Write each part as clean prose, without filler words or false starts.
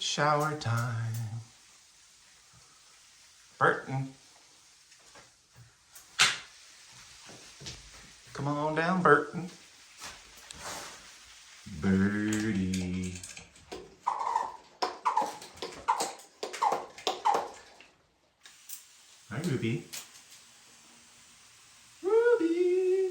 shower time. Burton. Come on down, Burton. Birdie. Hi, Ruby. Ruby.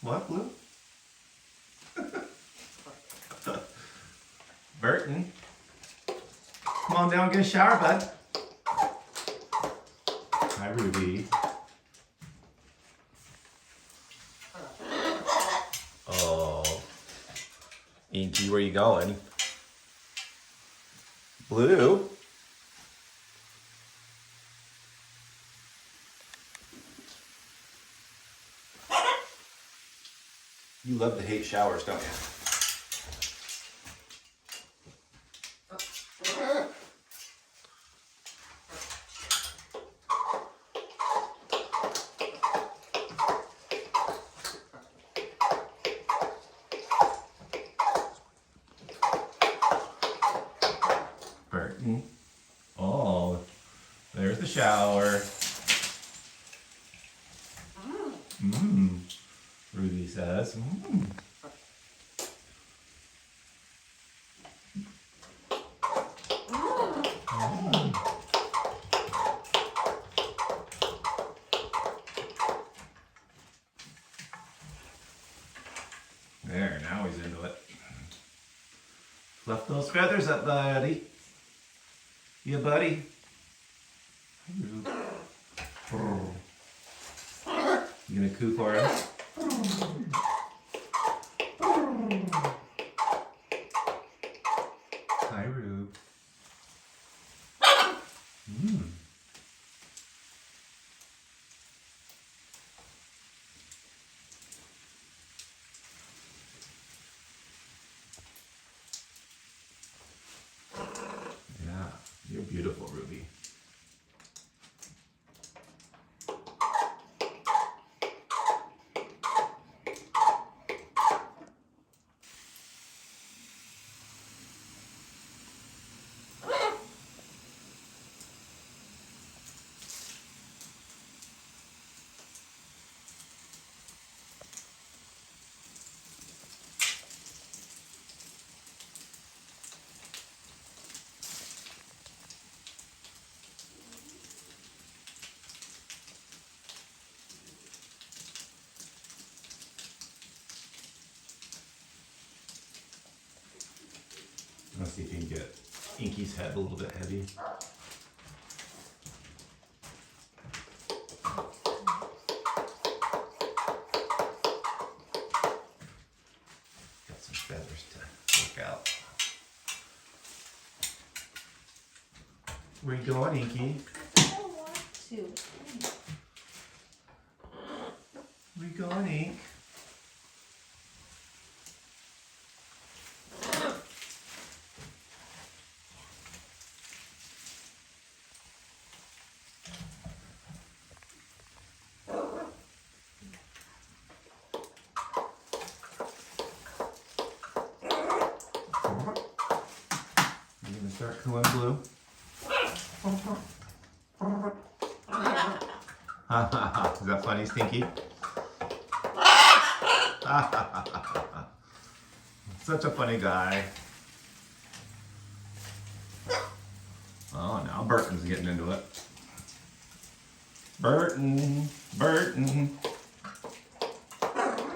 What, Blue? Burton. Come on down and get a shower, bud. Hi, Ruby. Oh. Inky, where you going? Blue? You love to hate showers, don't you? Burton. Oh, there's the shower. Ruby says. There, now he's into it. Fluff those feathers up, buddy. Yeah, buddy. You gonna coo for us? Hi, Rube. Yeah, you're beautiful, Ruby. Let's see if you can get Inky's head a little bit heavy. Got some feathers to work out. Where you going, Inky? I don't want to. Where you going, Ink? You gonna start cooing, Blue? Is that funny, Stinky? Such a funny guy. Oh, now Burton's getting into it. Burton, Burton.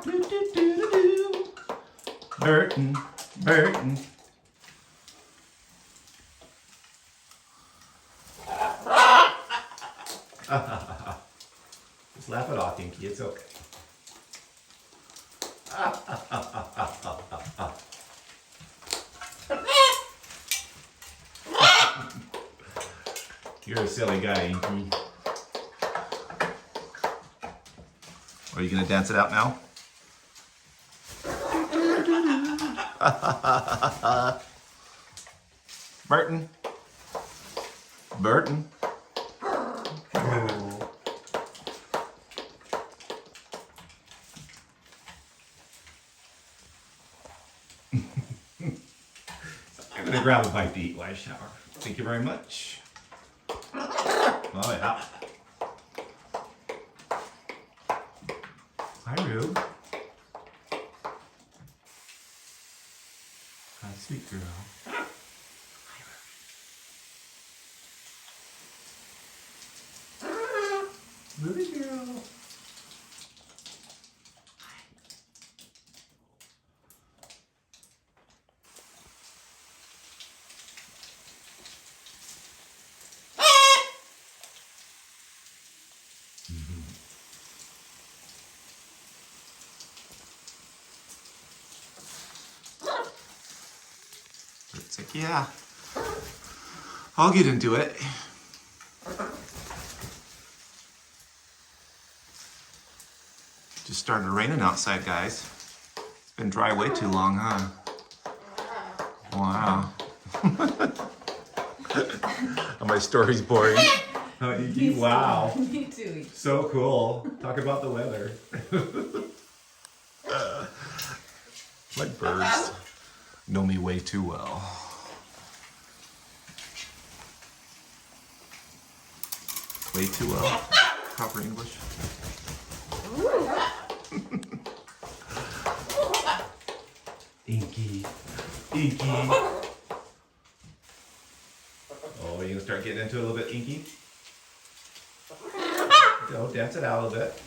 Do, do, do, do, do. Burton, Burton. Just laugh it off, Inky. It's okay. You're a silly guy, Inky. Are you gonna dance it out now? Burton. Burton. gonna grab a bite to eat while I shower. Thank you very much. Oh yeah. Hi, Rube. Hi, sweet girl. Ruby girl. It's like, yeah, I'll get into it. Just started raining outside, guys. It's been dry way too long, huh? Wow. My story's boring. Oh, wow. Me too. So cool. Talk about the weather. My birds know me way too well. Way too well. Proper English. Inky. Inky. Oh, you gonna start getting into it a little bit, Inky? Go, dance it out a little bit.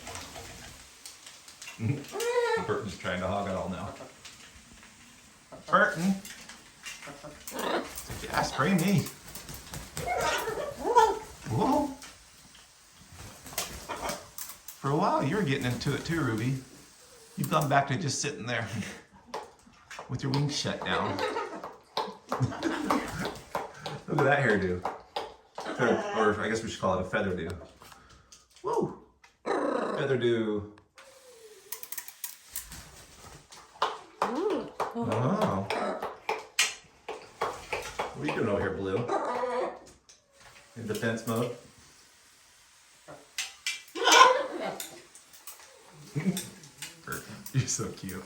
Burton's trying to hog it all now. Burton! Yeah, spray me. Whoa. For a while, you were getting into it too, Ruby. You've gone back to just sitting there with your wings shut down. Look at that hairdo. Or I guess we should call it a feather do. Woo! Feather do. Oh. What are you doing over here, Blue? In defense mode? You're so cute.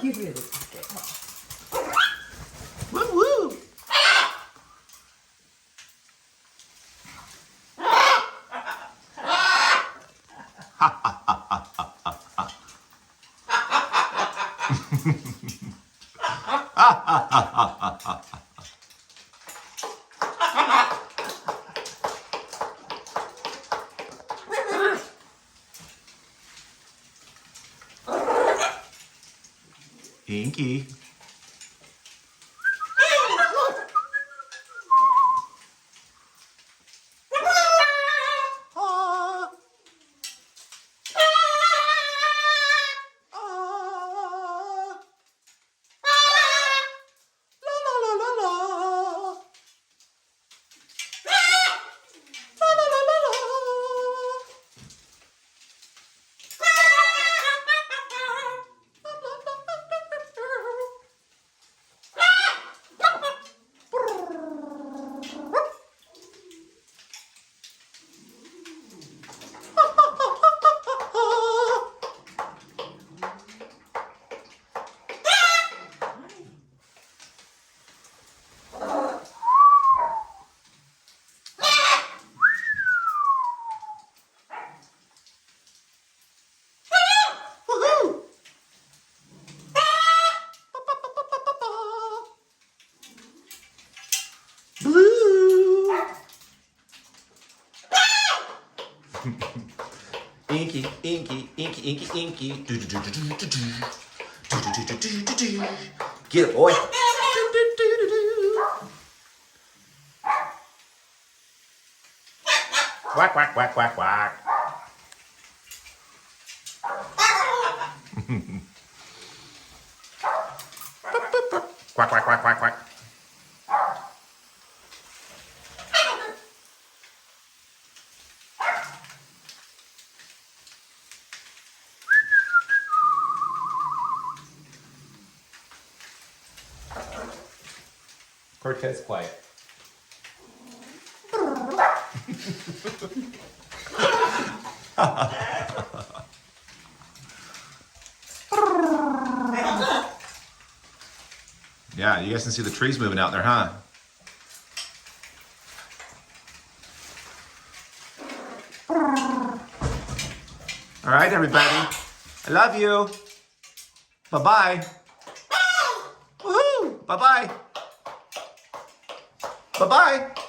You really took it. Woo woo! Inky. Inky, inky, inky, inky, inky. Do do do do do do do. Do do do do do do. Get it, boy. Do do do do do. Quack quack quack quack quack. Quack quack quack quack quack. Cortez, quiet. Yeah, you guys can see the trees moving out there, huh? All right, everybody. I love you. Bye-bye. Woohoo! Bye-bye. Bye-bye.